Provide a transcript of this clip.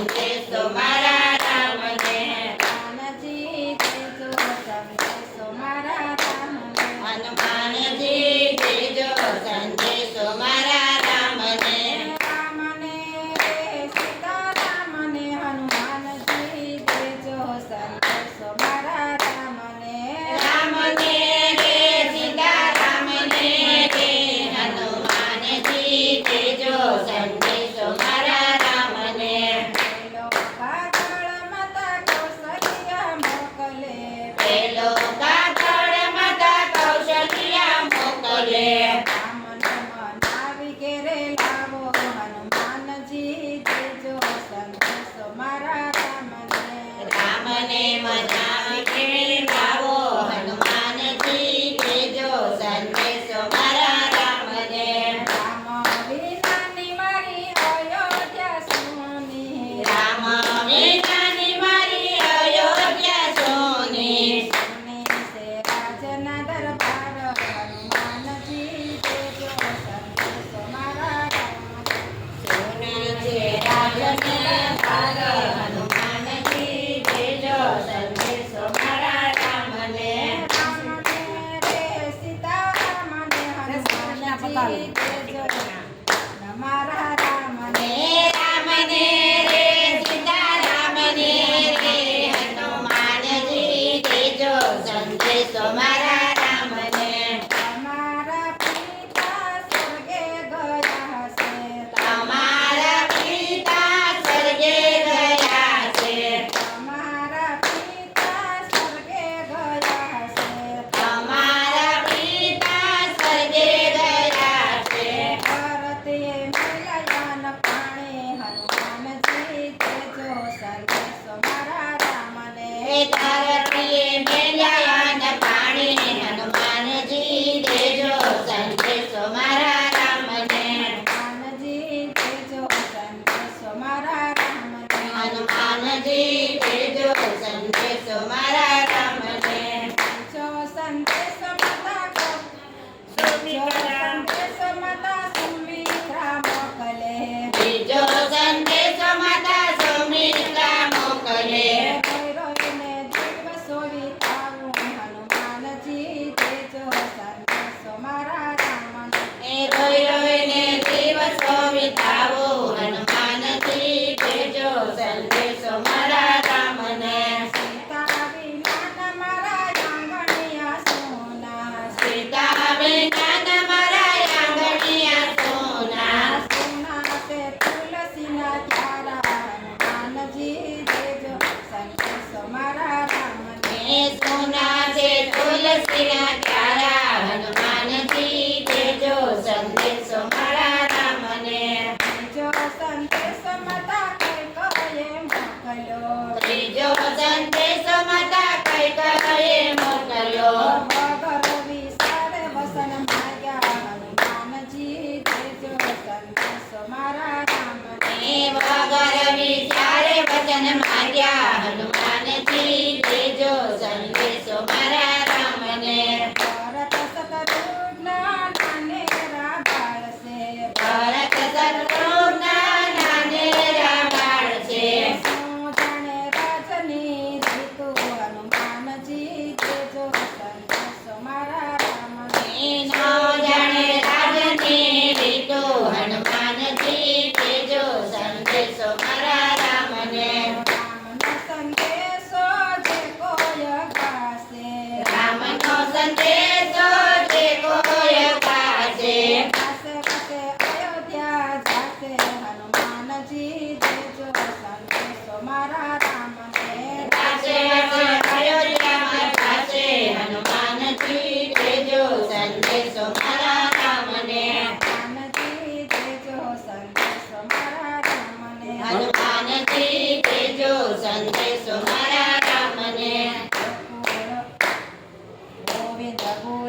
સંદેશો મારા રામને. હનુમાનજી દેજો સંદેશો મારા રામને. હનુમાનજી દેજો સંદેશો મારા રામને. રામને રે સીતારામને હનુમાનજી દેજો સંદેશો મારા રામને. રામને રે સીતારામને રે હનુમાનજી દેજો સંદેશો મારા રામને. પેલો કાગળ માતા કૌશલ્યા મોકલે. પેલો કાગળ માતા કૌશલ્યા મોકલે. રામને મનાવી ઘેરે લાવો હનુમાનજી દેજો સંદેશો મારા રામને. રામને મનાવી ઘેરે લાવો હનુમાનજી દેજો સંદેશો મારા રામને. રામ વિનાની મારી અયોધ્યા સોની. રામ વિનાની મારી અયોધ્યા સોની. સોની છે રાજના દરબાર હનુમાનજી દેજો સંદેશો મારા રામને. સોની છે રાજને ભાગ હનુમાનજી દેજો સંદેશો મારા રામને. રામને રે સીતારામને હનુમાનજી દેજો મારા રામને. રામને રે સીતારામને રે હનુમાનજી દેજો સંદેશો મારા રામને. તમારા પિતા સ્વર્ગે ગયા છે. તમારા પિતા સ્વર્ગે ગયા છે. તમારા પિતા સ્વર્ગે ગયા છે. તમારા પિતા સ્વર્ગે ગયા છે. ધરતીએ મિલયાન પાણી હનુમાનજી દેજો સંદેશો મારા રામને. ધરતીએ મેલ્યાન પાણી હનુમાનજી દેજો સંદેશો મારા રામને. હનુમાનજી દેજો સંદેશો મારા રામને. હનુમાનજી દેજો સંદેશો મારા રામને. જો સંદેશો માતા સુમિત્રા મોકલે. બીજો સંદેશો માતા સુમિત્રા મોકલે. ભૈરવીને દિવસો વિતાવું હનુમાનજી દેજો સંદેશો મારા રામને. રોઈ રોઈને દિવસો વિતાવો હનુમાનજી દેજો સંદેશો મારા રામને. સીતા વિના મારા આંગણિયા સોના. સીતા વિના મારા આંગણિયા સોના. સોના છે તુલસીના ક્યારા હનુમાનજી દેજો સંદેશો મારા રામને. સોના છે તુલસીના ક્યારા હનુમાનજી દેજો સંદેશો મારા રામને. જો સંદેશો માતા કઈ કહે મોકલ્યો. ત્રીજો સંદેશો માતા કૈકેયીએ મોકલ્યો. વગર વિસારે વસન માગ્યા હનુમાનજી દેજો સંદેશો મારા રામને. વગર વિચારે વચન માગ્યા હનુમાનજી દેજો સંદેશો મારા રામને. ભરત શત્રુઘ્ન નાનેરા બાળશે. ભરત શત્રુઘ્ન નાનેરા બાળ છે. સો જાણે રાજની રીતુ હનુમાનજી દેજો સંદેશો મારા રામને. નો જાણે રાજની રીતો હનુમાનજી દેજો સંદેશો મારા રામને. રામનો સંદેશો જે કોઈ ગાશે. રામનો સંદેશો જે કોઈ ગાશે. ગાશે ગાશે અયોધ્યા જાશે હનુમાનજી દેજો સંદેશો મારા રામને. ગાશે ગાશે અયોધ્યામાં ગાશે હનુમાનજી દેજો સંદેશો મારા રામને. હનુમાનજી દેજો સંદેશો મારા રામને. હનુમાનજી